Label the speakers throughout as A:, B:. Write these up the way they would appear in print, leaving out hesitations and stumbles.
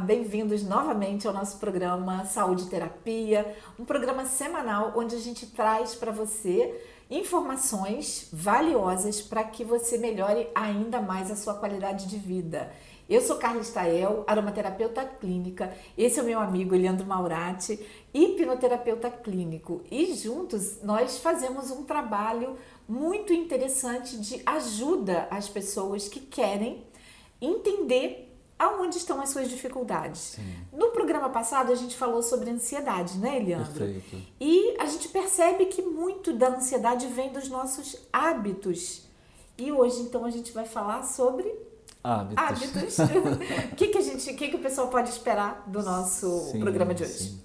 A: bem-vindos novamente ao nosso programa Saúde e Terapia, um programa semanal onde a gente traz para você informações valiosas para que você melhore ainda mais a sua qualidade de vida. Eu sou Carla Stael, aromaterapeuta clínica, esse é o meu amigo Leandro Maurati, hipnoterapeuta clínico, e juntos nós fazemos um trabalho muito interessante de ajuda às pessoas que querem entender aonde estão as suas dificuldades.
B: Sim.
A: No programa passado a gente falou sobre ansiedade, né, Leandro?
B: Perfeito.
A: E a gente percebe que muito da ansiedade vem dos nossos hábitos. E hoje, então, a gente vai falar sobre hábitos. O que o pessoal pode esperar do nosso programa de hoje?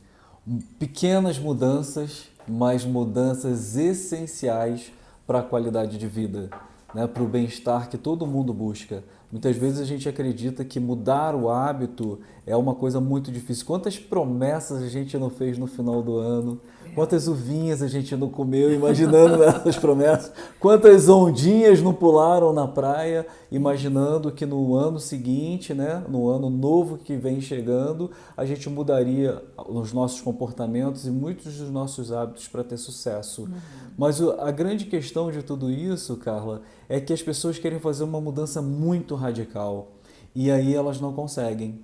B: Sim. Pequenas mudanças, mas mudanças essenciais para a qualidade de vida, né? Para o bem-estar que todo mundo busca. Muitas vezes a gente acredita que mudar o hábito é uma coisa muito difícil. Quantas promessas a gente não fez no final do ano? Quantas uvinhas a gente não comeu imaginando essas promessas? Quantas ondinhas não pularam na praia imaginando que no ano seguinte, né, no ano novo que vem chegando, a gente mudaria os nossos comportamentos e muitos dos nossos hábitos para ter sucesso. Mas a grande questão de tudo isso, Carla, é que as pessoas querem fazer uma mudança muito radical. E aí elas não conseguem.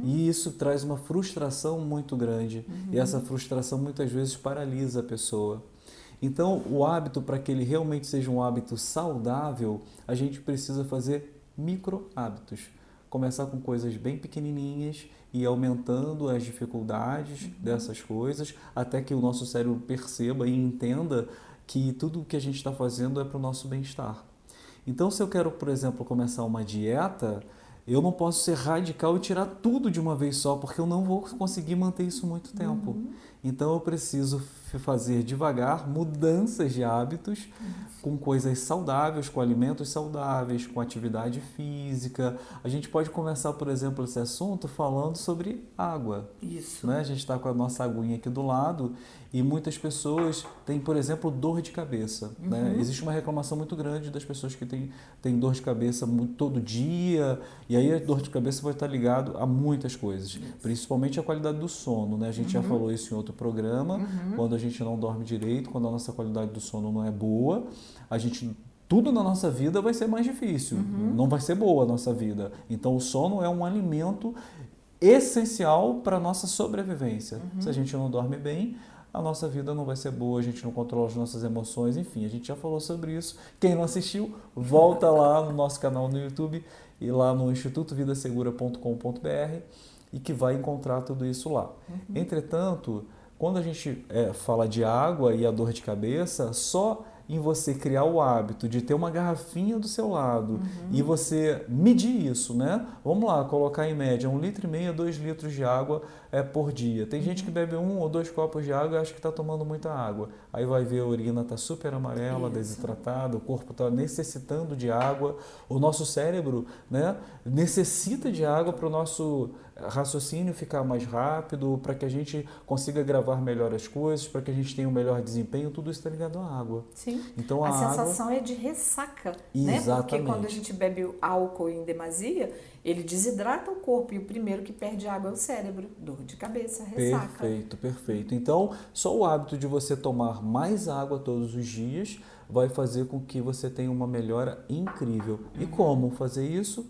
B: E isso traz uma frustração muito grande. E essa frustração muitas vezes paralisa a pessoa. Então, o hábito, para que ele realmente seja um hábito saudável, a gente precisa fazer micro hábitos. Começar com coisas bem pequenininhas e ir aumentando as dificuldades dessas coisas, até que o nosso cérebro perceba e entenda que tudo o que a gente está fazendo é para o nosso bem-estar. Então, se eu quero, por exemplo, começar uma dieta, eu não posso ser radical e tirar tudo de uma vez só, porque eu não vou conseguir manter isso muito tempo. Então, eu preciso fazer devagar mudanças de hábitos com coisas saudáveis, com alimentos saudáveis, com atividade física. A gente pode começar, por exemplo, esse assunto falando sobre água.
A: Isso.
B: Né? A gente está com a nossa aguinha aqui do lado e muitas pessoas têm, por exemplo, dor de cabeça. Né? Existe uma reclamação muito grande das pessoas que têm dor de cabeça todo dia, e aí a dor de cabeça vai estar ligado a muitas coisas, principalmente a qualidade do sono. Né? A gente já falou isso em outro programa, quando a gente não dorme direito, quando a nossa qualidade do sono não é boa, tudo na nossa vida vai ser mais difícil, não vai ser boa a nossa vida. Então o sono é um alimento essencial para a nossa sobrevivência. Se a gente não dorme bem, a nossa vida não vai ser boa, a gente não controla as nossas emoções, enfim, a gente já falou sobre isso. Quem não assistiu, volta lá no nosso canal no YouTube e lá no institutovidasegura.com.br e que vai encontrar tudo isso lá. Entretanto, quando a gente fala de água e a dor de cabeça, só em você criar o hábito de ter uma garrafinha do seu lado e você medir isso, né? Vamos lá, colocar em média 1,5 litro, 2 litros de água por dia. Tem gente que bebe 1 ou 2 copos de água e acha que está tomando muita água. Aí vai ver a urina está super amarela, desidratada, o corpo está necessitando de água. O nosso cérebro, né, necessita de água para o nosso raciocínio ficar mais rápido, para que a gente consiga gravar melhor as coisas, para que a gente tenha um melhor desempenho, tudo isso está ligado à água.
A: Sim.
B: Então,
A: a sensação é de ressaca, né? Porque quando a gente bebe álcool em demasia, ele desidrata o corpo e o primeiro que perde água é o cérebro. Dor de cabeça, ressaca.
B: Perfeito. Então, só o hábito de você tomar mais água todos os dias vai fazer com que você tenha uma melhora incrível. E como fazer isso?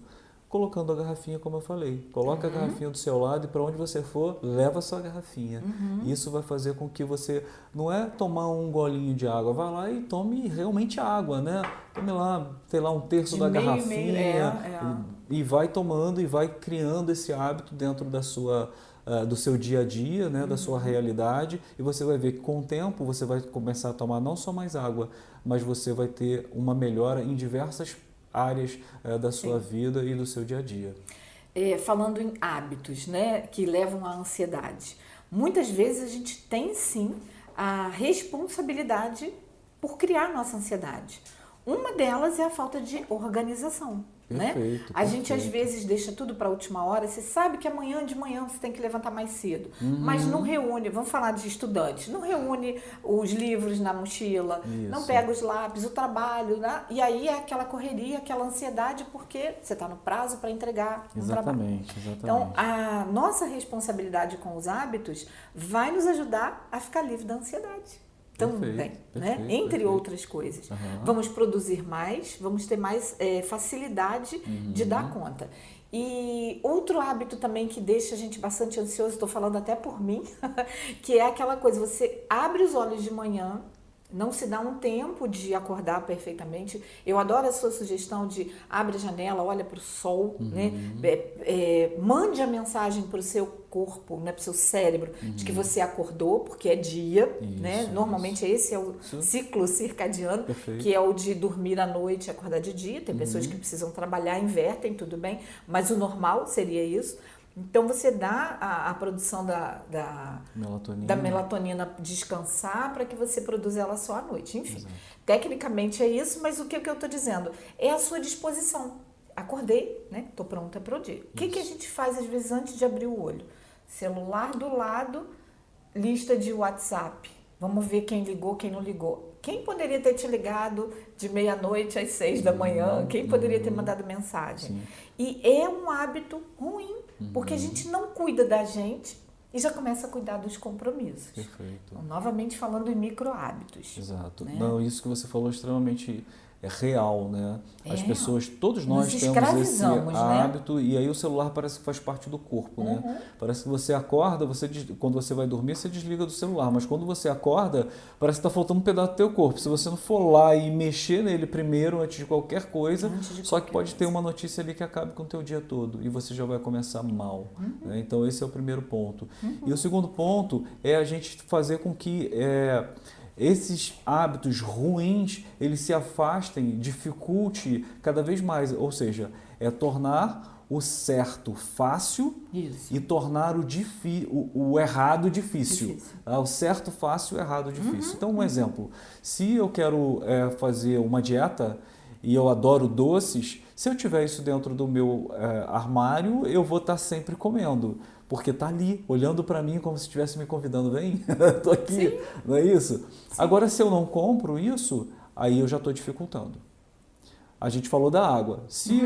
B: Colocando a garrafinha, como eu falei. Coloca a garrafinha do seu lado e para onde você for, leva a sua garrafinha. Isso vai fazer com que você, não é tomar um golinho de água, vai lá e tome realmente água, né? Tome lá, sei lá, 1/3 da garrafinha e vai tomando e vai criando esse hábito dentro do seu dia a dia, né, da sua realidade, e você vai ver que com o tempo você vai começar a tomar não só mais água, mas você vai ter uma melhora em diversas áreas da sua vida e do seu dia a dia.
A: Falando em hábitos, né, que levam à ansiedade, muitas vezes a gente tem sim a responsabilidade por criar nossa ansiedade. Uma delas é a falta de organização. Né?
B: Perfeito,
A: A gente às
B: perfeito.
A: vezes deixa tudo para a última hora. Você sabe que amanhã de manhã você tem que levantar mais cedo, mas não reúne, vamos falar de estudantes, não reúne os livros na mochila, não
B: Isso.
A: pega os lápis, o trabalho, né? E aí é aquela correria, aquela ansiedade, porque você está no prazo para entregar um trabalho.
B: Exatamente, exatamente.
A: Então, a nossa responsabilidade com os hábitos vai nos ajudar a ficar livre da ansiedade. Também, né?
B: Perfeito,
A: Entre
B: perfeito.
A: outras coisas.
B: Aham.
A: Vamos produzir mais, vamos ter mais facilidade de dar conta. E outro hábito também que deixa a gente bastante ansioso, estou falando até por mim, que é aquela coisa, você abre os olhos de manhã, não se dá um tempo de acordar perfeitamente. Eu adoro a sua sugestão de abre a janela, olha para o sol, né? Mande a mensagem para o seu corpo, né? Para o seu cérebro, de que você acordou, porque é dia,
B: Isso,
A: né? Normalmente esse é o ciclo circadiano,
B: Perfeito.
A: que é o de dormir à noite e acordar de dia. Tem pessoas que precisam trabalhar, invertem, tudo bem, mas o normal seria isso. Então, você dá a produção da melatonina descansar para que você produza ela só à noite. Enfim, tecnicamente é isso, mas o que eu estou dizendo? É a sua disposição. Acordei, né? Estou pronta para o dia. O que a gente faz, às vezes, antes de abrir o olho? Celular do lado, lista de WhatsApp. Vamos ver quem ligou, quem não ligou. Quem poderia ter te ligado de meia-noite às 6 da manhã? Quem poderia ter mandado mensagem?
B: Sim.
A: E é um hábito ruim, porque a gente não cuida da gente e já começa a cuidar dos compromissos.
B: Perfeito.
A: Então, novamente falando em micro hábitos.
B: Exato.
A: Né?
B: Não, isso que você falou é extremamente real, né? As
A: É.
B: pessoas, todos nós
A: Nos
B: temos esse
A: escravizamos, né?
B: hábito e aí o celular parece que faz parte do corpo, né? Parece que você acorda, quando você vai dormir, você desliga do celular, mas quando você acorda, parece que está faltando um pedaço do teu corpo. Se você não for lá e mexer nele primeiro, antes de qualquer coisa, só que pode ter uma notícia ali que acabe com o teu dia todo e você já vai começar mal. Né? Então esse é o primeiro ponto. E o segundo ponto é a gente fazer com que esses hábitos ruins, eles se afastem, dificulte cada vez mais, ou seja, é tornar o certo fácil
A: Isso.
B: e tornar o errado difícil. Tá? O certo fácil, o errado difícil. Então, um exemplo, se eu quero fazer uma dieta e eu adoro doces, se eu tiver isso dentro do meu armário, eu vou estar sempre comendo. Porque está ali, olhando para mim como se estivesse me convidando, vem, estou aqui, não é isso? Sim. Agora, se eu não compro isso, aí eu já estou dificultando. A gente falou da água. Se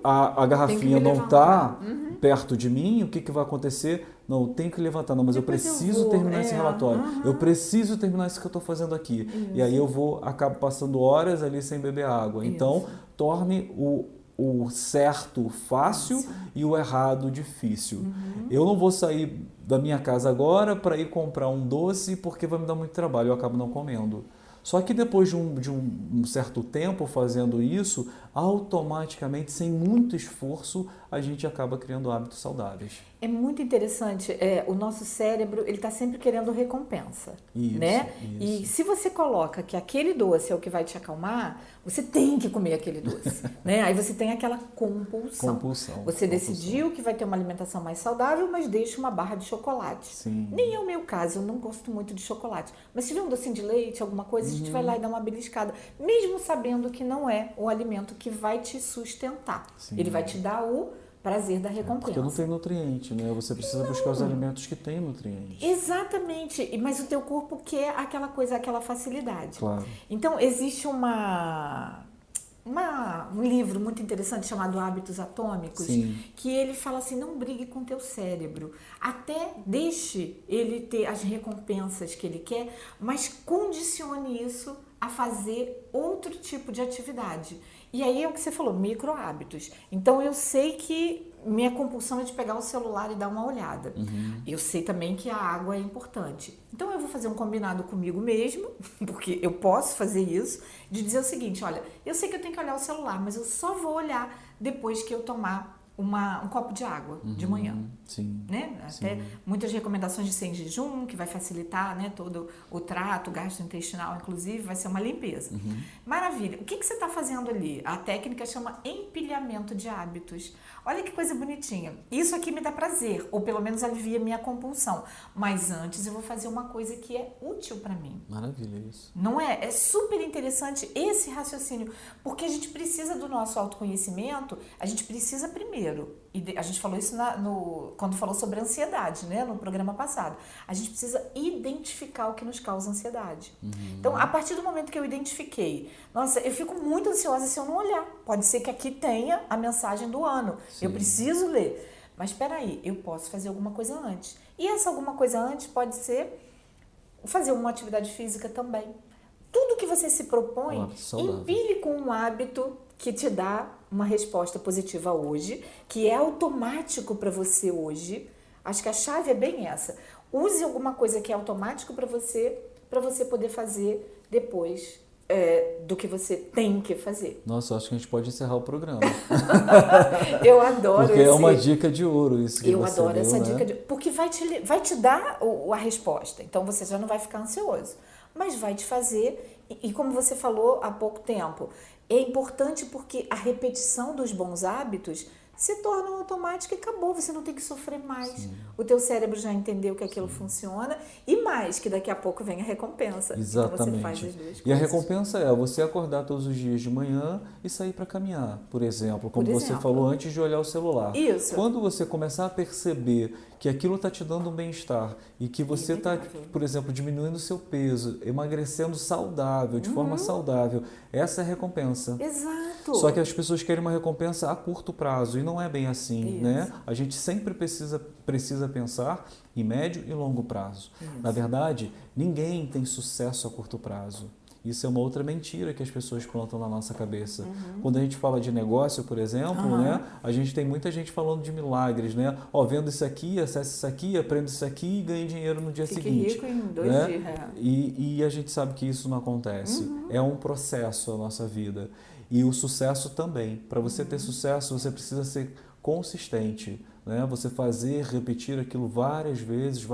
B: a garrafinha não está perto de mim, o que vai acontecer? Não, eu tenho que levantar. Não, mas
A: Depois
B: eu preciso terminar esse relatório. Eu preciso terminar isso que eu estou fazendo aqui. Isso. E aí eu acabo passando horas ali sem beber água. Isso. Então, torne o certo fácil e o errado difícil. Eu não vou sair da minha casa agora para ir comprar um doce porque vai me dar muito trabalho, eu acabo não comendo. Só que depois de um certo tempo fazendo isso, automaticamente, sem muito esforço, a gente acaba criando hábitos saudáveis.
A: É muito interessante, o nosso cérebro ele está sempre querendo recompensa,
B: isso,
A: né?
B: Isso.
A: E se você coloca que aquele doce é o que vai te acalmar, você tem que comer aquele doce, né? Aí você tem aquela compulsão. Você decidiu que vai ter uma alimentação mais saudável, mas deixa uma barra de chocolate.
B: Sim.
A: Nem é o meu caso, eu não gosto muito de chocolate. Mas se tiver um docinho de leite, alguma coisa, a gente vai lá e dá uma beliscada, mesmo sabendo que não é o alimento que vai te sustentar.
B: Sim.
A: Ele vai te dar o prazer da recompensa.
B: Porque não tem nutriente, né? Você precisa buscar os alimentos que têm nutrientes.
A: Exatamente, mas o teu corpo quer aquela coisa, aquela facilidade.
B: Claro.
A: Então, existe um livro muito interessante chamado Hábitos Atômicos,
B: Sim.
A: que ele fala assim, não brigue com o teu cérebro, até deixe ele ter as recompensas que ele quer, mas condicione isso a fazer outro tipo de atividade. E aí é o que você falou, micro hábitos. Então eu sei que minha compulsão é de pegar o celular e dar uma olhada. Eu sei também que a água é importante. Então eu vou fazer um combinado comigo mesmo, porque eu posso fazer isso, de dizer o seguinte, olha, eu sei que eu tenho que olhar o celular, mas eu só vou olhar depois que eu tomar um copo de água de manhã.
B: Sim.
A: Né? Até muitas recomendações de sem jejum, que vai facilitar, né, todo o trato gastrointestinal, inclusive, vai ser uma limpeza. Maravilha. O que você está fazendo ali? A técnica chama empilhamento de hábitos. Olha que coisa bonitinha. Isso aqui me dá prazer, ou pelo menos alivia minha compulsão. Mas antes eu vou fazer uma coisa que é útil para mim.
B: Maravilha isso.
A: Não é? É super interessante esse raciocínio, porque a gente precisa do nosso autoconhecimento, a gente precisa primeiro, e a gente falou isso quando falou sobre ansiedade, né, no programa passado, a gente precisa identificar o que nos causa ansiedade. Então, a partir do momento que eu identifiquei, nossa, eu fico muito ansiosa se eu não olhar, pode ser que aqui tenha a mensagem do ano, eu preciso ler, mas espera aí, eu posso fazer alguma coisa antes, e essa alguma coisa antes pode ser fazer uma atividade física também. Tudo que você se propõe, empilhe com um hábito que te dá uma resposta positiva hoje, que é automático para você hoje. Acho que a chave é bem essa. Use alguma coisa que é automático para você poder fazer depois do que você tem que fazer.
B: Nossa, eu acho que a gente pode encerrar o programa.
A: Eu adoro
B: porque é uma dica de ouro isso que
A: eu
B: você
A: adoro
B: deu,
A: essa
B: né?
A: dica, porque vai te dar a resposta. Então, você já não vai ficar ansioso. Mas vai te fazer, e como você falou há pouco tempo, é importante porque a repetição dos bons hábitos se torna automática e acabou, você não tem que sofrer mais. O teu cérebro já entendeu que aquilo funciona e mais, que daqui a pouco vem a recompensa.
B: Exatamente.
A: Então você faz as duas coisas.
B: E a recompensa é você acordar todos os dias de manhã e sair para caminhar, por exemplo, como você falou antes de olhar o celular.
A: Isso.
B: Quando você começar a perceber que aquilo está te dando um bem-estar e que você está, por exemplo, diminuindo o seu peso, emagrecendo saudável, de forma saudável, essa é a recompensa.
A: Exato.
B: Só que as pessoas querem uma recompensa a curto prazo e não é bem assim, né? A gente sempre precisa pensar em médio e longo prazo. Na verdade, ninguém tem sucesso a curto prazo. Isso é uma outra mentira que as pessoas plantam na nossa cabeça. Quando a gente fala de negócio, por exemplo, né, a gente tem muita gente falando de milagres, né? Ó, vendo isso aqui, acesse isso aqui, aprenda isso aqui e ganhe dinheiro no dia seguinte.
A: Fique rico em 2
B: né?
A: dias.
B: E a gente sabe que isso não acontece. É um processo a nossa vida. E o sucesso também. Para você ter sucesso, você precisa ser consistente. Né? Você repetir aquilo várias vezes,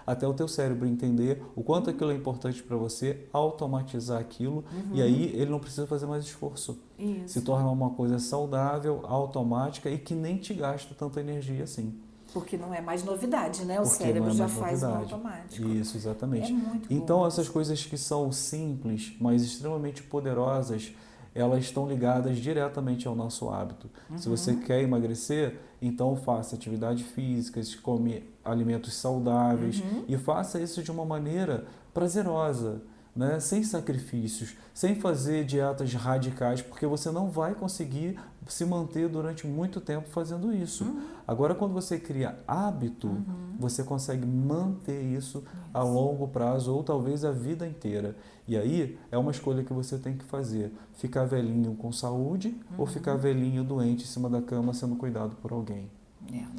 B: até o teu cérebro entender o quanto aquilo é importante para você, automatizar aquilo, e aí ele não precisa fazer mais esforço. Se torna uma coisa saudável, automática e que nem te gasta tanta energia assim.
A: Porque não é mais novidade, né? O cérebro já faz no automático.
B: Isso, exatamente.
A: É muito
B: então,
A: bom
B: essas coisas que são simples, mas extremamente poderosas, elas estão ligadas diretamente ao nosso hábito. Se você quer emagrecer, então faça atividade física, come alimentos saudáveis e faça isso de uma maneira prazerosa, né? Sem sacrifícios, sem fazer dietas radicais, porque você não vai conseguir se manter durante muito tempo fazendo isso. Agora, quando você cria hábito, você consegue manter isso a longo prazo ou talvez a vida inteira. E aí é uma escolha que você tem que fazer. Ficar velhinho com saúde ou ficar velhinho doente em cima da cama sendo cuidado por alguém.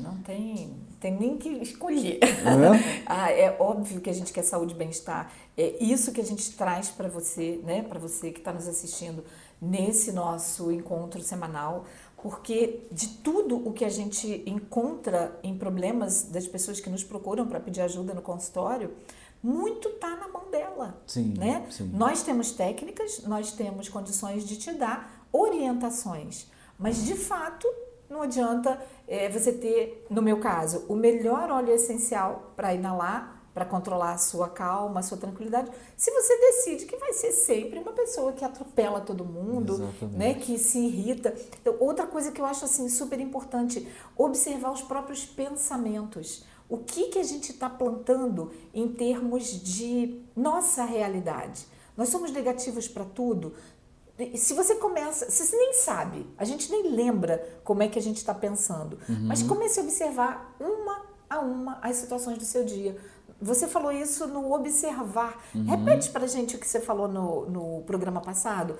A: Não tem nem que escolher.
B: É?
A: É óbvio que a gente quer saúde e bem-estar. É isso que a gente traz para você, né? Para você que está nos assistindo nesse nosso encontro semanal, porque de tudo o que a gente encontra em problemas das pessoas que nos procuram para pedir ajuda no consultório, muito está na mão dela.
B: Sim,
A: né?
B: sim.
A: Nós temos técnicas, nós temos condições de te dar orientações, mas de fato não adianta você ter, no meu caso, o melhor óleo essencial para inalar, para controlar a sua calma, a sua tranquilidade, se você decide que vai ser sempre uma pessoa que atropela todo mundo, né, que se irrita. Então, outra coisa que eu acho assim, super importante, observar os próprios pensamentos. O que a gente está plantando em termos de nossa realidade? Nós somos negativos para tudo? Se você começa, você nem sabe, a gente nem lembra como é que a gente está pensando, mas comece a observar uma a uma as situações do seu dia. Você falou isso no observar. Repete pra gente o que você falou no programa passado.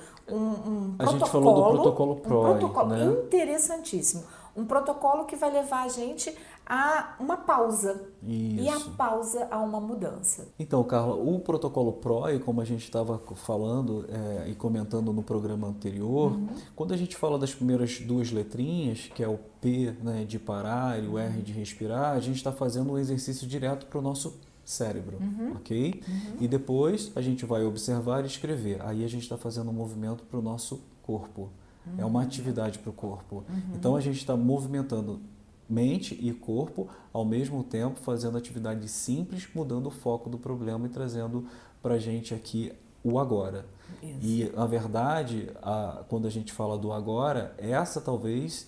B: A gente falou do protocolo PROI,
A: um protocolo
B: né?
A: interessantíssimo. Um protocolo que vai levar a gente há uma pausa. E a
B: Isso.
A: pausa há uma mudança.
B: Então, Carla, o protocolo PROE, como a gente estava falando e comentando no programa anterior, quando a gente fala das primeiras duas letrinhas, que é o P, né, de parar e o R de respirar, a gente está fazendo um exercício direto para o nosso cérebro, ok? E depois a gente vai observar e escrever. Aí a gente está fazendo um movimento para o nosso corpo. É uma atividade para o corpo. Então a gente está movimentando mente e corpo ao mesmo tempo, fazendo atividades simples, mudando o foco do problema e trazendo para a gente aqui o agora.
A: Isso.
B: E a verdade, quando a gente fala do agora, essa talvez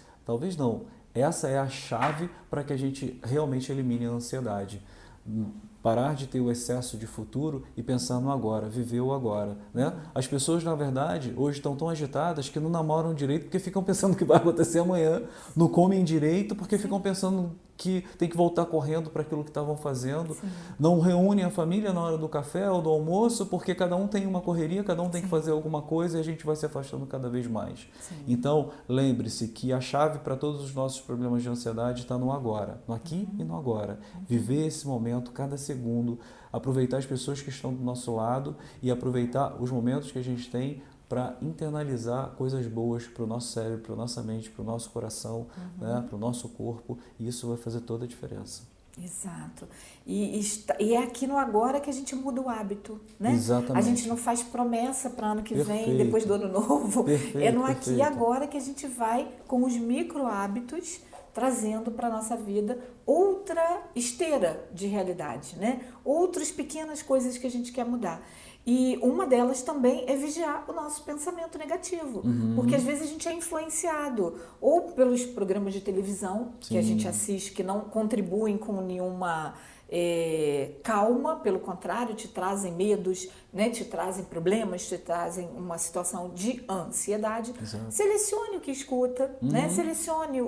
B: não, essa é a chave para que a gente realmente elimine a ansiedade. Parar de ter o excesso de futuro e pensar no agora, viver o agora, né? As pessoas, na verdade, hoje estão tão agitadas que não namoram direito porque ficam pensando o que vai acontecer amanhã, não comem direito porque ficam pensando que tem que voltar correndo para aquilo que estavam fazendo, não reúnem a família na hora do café ou do almoço porque cada um tem uma correria, cada um tem que fazer alguma coisa e a gente vai se afastando cada vez mais. Então, lembre-se que a chave para todos os nossos problemas de ansiedade está no agora, no aqui e no agora. Viver esse momento, cada segundo, aproveitar as pessoas que estão do nosso lado e aproveitar os momentos que a gente tem para internalizar coisas boas para o nosso cérebro, para a nossa mente, para o nosso coração, né, para o nosso corpo, e isso vai fazer toda a diferença.
A: Exato. E é aqui no agora que a gente muda o hábito, né?
B: Exatamente.
A: A gente não faz promessa para ano que vem,
B: Perfeito.
A: depois do ano novo.
B: Perfeito,
A: É no aqui e
B: perfeito.
A: agora que a gente vai, com os micro hábitos, trazendo para a nossa vida outra esteira de realidade, né? Outras pequenas coisas que a gente quer mudar. E uma delas também é vigiar o nosso pensamento negativo, porque às vezes a gente é influenciado ou pelos programas de televisão que a gente assiste, que não contribuem com nenhuma calma, pelo contrário, te trazem medos, né? Te trazem problemas, te trazem uma situação de ansiedade.
B: Exato.
A: Selecione o que escuta, né? Selecione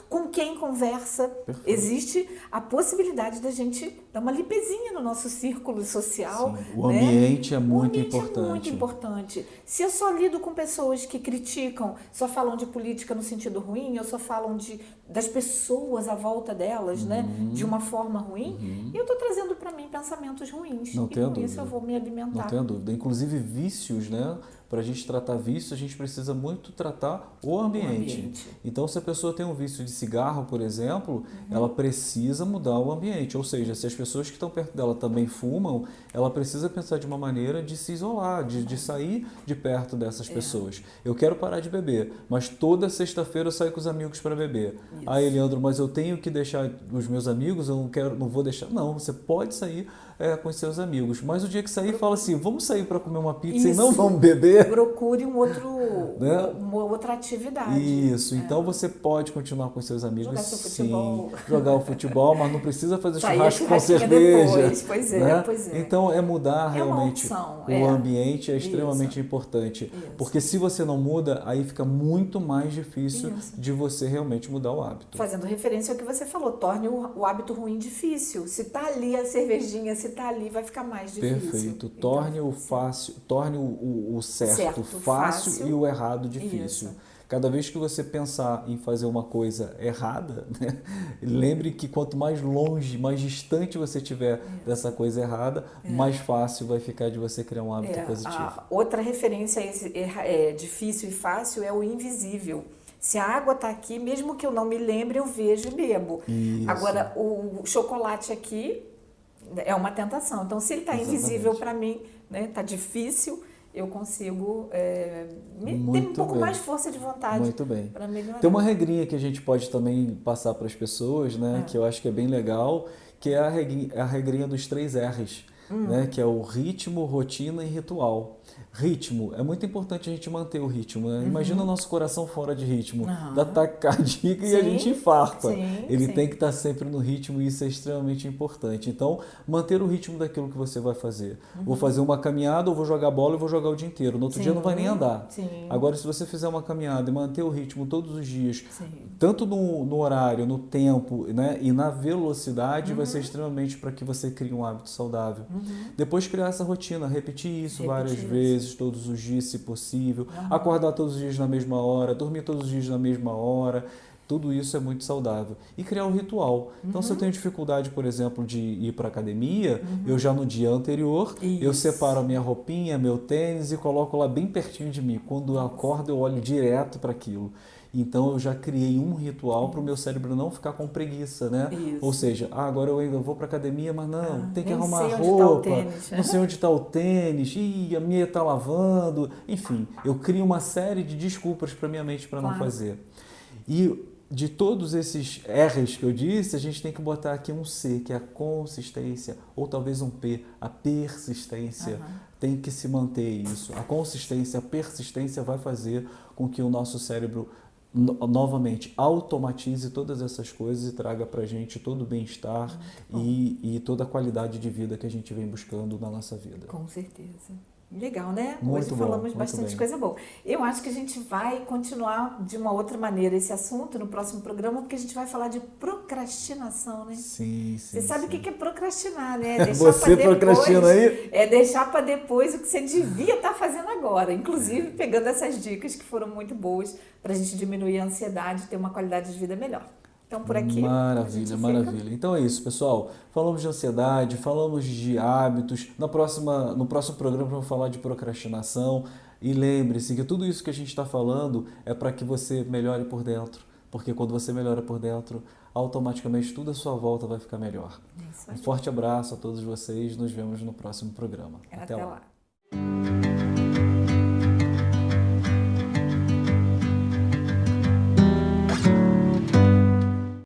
A: com quem conversa.
B: Perfeito.
A: Existe a possibilidade da gente dar uma limpezinha no nosso círculo social.
B: Sim. O
A: né?
B: ambiente é
A: O
B: muito
A: ambiente
B: importante.
A: é muito importante. Se eu só lido com pessoas que criticam, só falam de política no sentido ruim, ou só falam das pessoas à volta delas, né? De uma forma ruim, eu estou trazendo para mim pensamentos ruins.
B: Não
A: e
B: tenho
A: com
B: dúvida.
A: isso eu vou me alimentar.
B: Não tenho dúvida. Inclusive vícios, né? Para a gente tratar vícios, a gente precisa muito tratar o ambiente. Então, se a pessoa tem um vício de cigarro, por exemplo, ela precisa mudar o ambiente. Ou seja, se as pessoas que estão perto dela também fumam, ela precisa pensar de uma maneira de se isolar, de sair de perto dessas pessoas. Eu quero parar de beber, mas toda sexta-feira eu saio com os amigos para beber.
A: Isso.
B: Aí, Leandro, mas eu tenho que deixar os meus amigos, eu não vou deixar. Não, você pode sair com os seus amigos, mas o dia que sair, fala assim, vamos sair para comer uma pizza e não vamos beber.
A: Procure
B: Né?
A: uma outra atividade.
B: Isso, então você pode continuar com seus amigos,
A: jogar seu futebol.
B: sim, jogar o futebol, mas não precisa fazer
A: Sair
B: churrasco com
A: churrasquinha
B: cerveja.
A: depois. Pois é,
B: né?
A: pois é.
B: Então é mudar
A: É uma
B: realmente
A: opção,
B: o ambiente, é extremamente
A: Isso.
B: importante.
A: Isso.
B: Porque se você não muda, aí fica muito mais difícil
A: Isso.
B: de você realmente mudar o hábito.
A: Fazendo referência ao que você falou, torne o hábito ruim difícil. Se tá ali a cervejinha, se tá ali, vai ficar mais difícil.
B: Perfeito.
A: Então,
B: Torne o fácil, torne o certo fácil e o errado difícil.
A: Isso.
B: Cada vez que você pensar em fazer uma coisa errada, né, lembre que quanto mais longe, mais distante você estiver dessa coisa errada, mais fácil vai ficar de você criar um hábito positivo.
A: A outra referência a esse difícil e fácil é o invisível. Se a água está aqui, mesmo que eu não me lembre, eu vejo e bebo.
B: Isso.
A: Agora, o chocolate aqui é uma tentação. Então, se ele está invisível para mim, né, está difícil, eu consigo ter um pouco mais força de vontade para melhorar.
B: Tem uma regrinha que a gente pode também passar para as pessoas, né, que eu acho que é bem legal, que é a regrinha dos 3 R's, né, que é o ritmo, rotina e ritual. Ritmo, é muito importante a gente manter o ritmo, né? Imagina o nosso coração fora de ritmo, dá taquicardia e a gente infarta. Ele tem que estar sempre no ritmo e isso é extremamente importante. Então, manter o ritmo daquilo que você vai fazer. Vou fazer uma caminhada, ou vou jogar bola e vou jogar o dia inteiro. No outro dia não vai nem andar. Agora, se você fizer uma caminhada e manter o ritmo todos os dias, tanto no horário, no tempo, né, e na velocidade, vai ser extremamente para que você crie um hábito saudável. Depois criar essa rotina, repetir isso várias vezes, todos os dias, se possível, acordar todos os dias na mesma hora, dormir todos os dias na mesma hora, tudo isso é muito saudável. E criar um ritual. Então, se eu tenho dificuldade, por exemplo, de ir para academia, eu já no dia anterior, eu
A: Isso.
B: separo a minha roupinha, meu tênis e coloco lá bem pertinho de mim. Quando eu acordo, eu olho direto para aquilo. Então, eu já criei um ritual para o meu cérebro não ficar com preguiça, né? Ou
A: Isso.
B: seja, agora eu ainda vou para academia, mas não, tem que
A: Nem
B: arrumar
A: sei
B: a
A: onde tá o
B: roupa,
A: tênis.
B: não sei onde está o tênis, ih, a minha está lavando. Enfim, eu crio uma série de desculpas para minha mente para não
A: Claro.
B: fazer. E de todos esses R's que eu disse, a gente tem que botar aqui um C, que é a consistência, ou talvez um P, a persistência. Tem que se manter isso. A consistência, a persistência vai fazer com que o nosso cérebro novamente automatize todas essas coisas e traga para a gente todo o bem-estar e toda a qualidade de vida que a gente vem buscando na nossa vida.
A: Com certeza. Legal, né?
B: Muito
A: Hoje
B: bom,
A: falamos
B: muito
A: bastante
B: bem.
A: coisa boa. Eu acho que a gente vai continuar de uma outra maneira esse assunto no próximo programa, porque a gente vai falar de procrastinação, né?
B: Sim, sim.
A: Você sabe o
B: sim.
A: que é procrastinar, né?
B: Você procrastina aí?
A: É deixar para depois o que você devia estar fazendo agora. Inclusive pegando essas dicas que foram muito boas para a gente diminuir a ansiedade e ter uma qualidade de vida melhor. Então, por aqui, a gente
B: Maravilha,
A: fica.
B: maravilha. Então é isso, pessoal. Falamos de ansiedade, falamos de hábitos. No próximo programa vamos falar de procrastinação. E lembre-se que tudo isso que a gente está falando é para que você melhore por dentro. Porque quando você melhora por dentro, automaticamente tudo à sua volta vai ficar melhor.
A: É isso
B: Um
A: aí.
B: forte abraço a todos vocês. Nos vemos no próximo programa.
A: Até lá.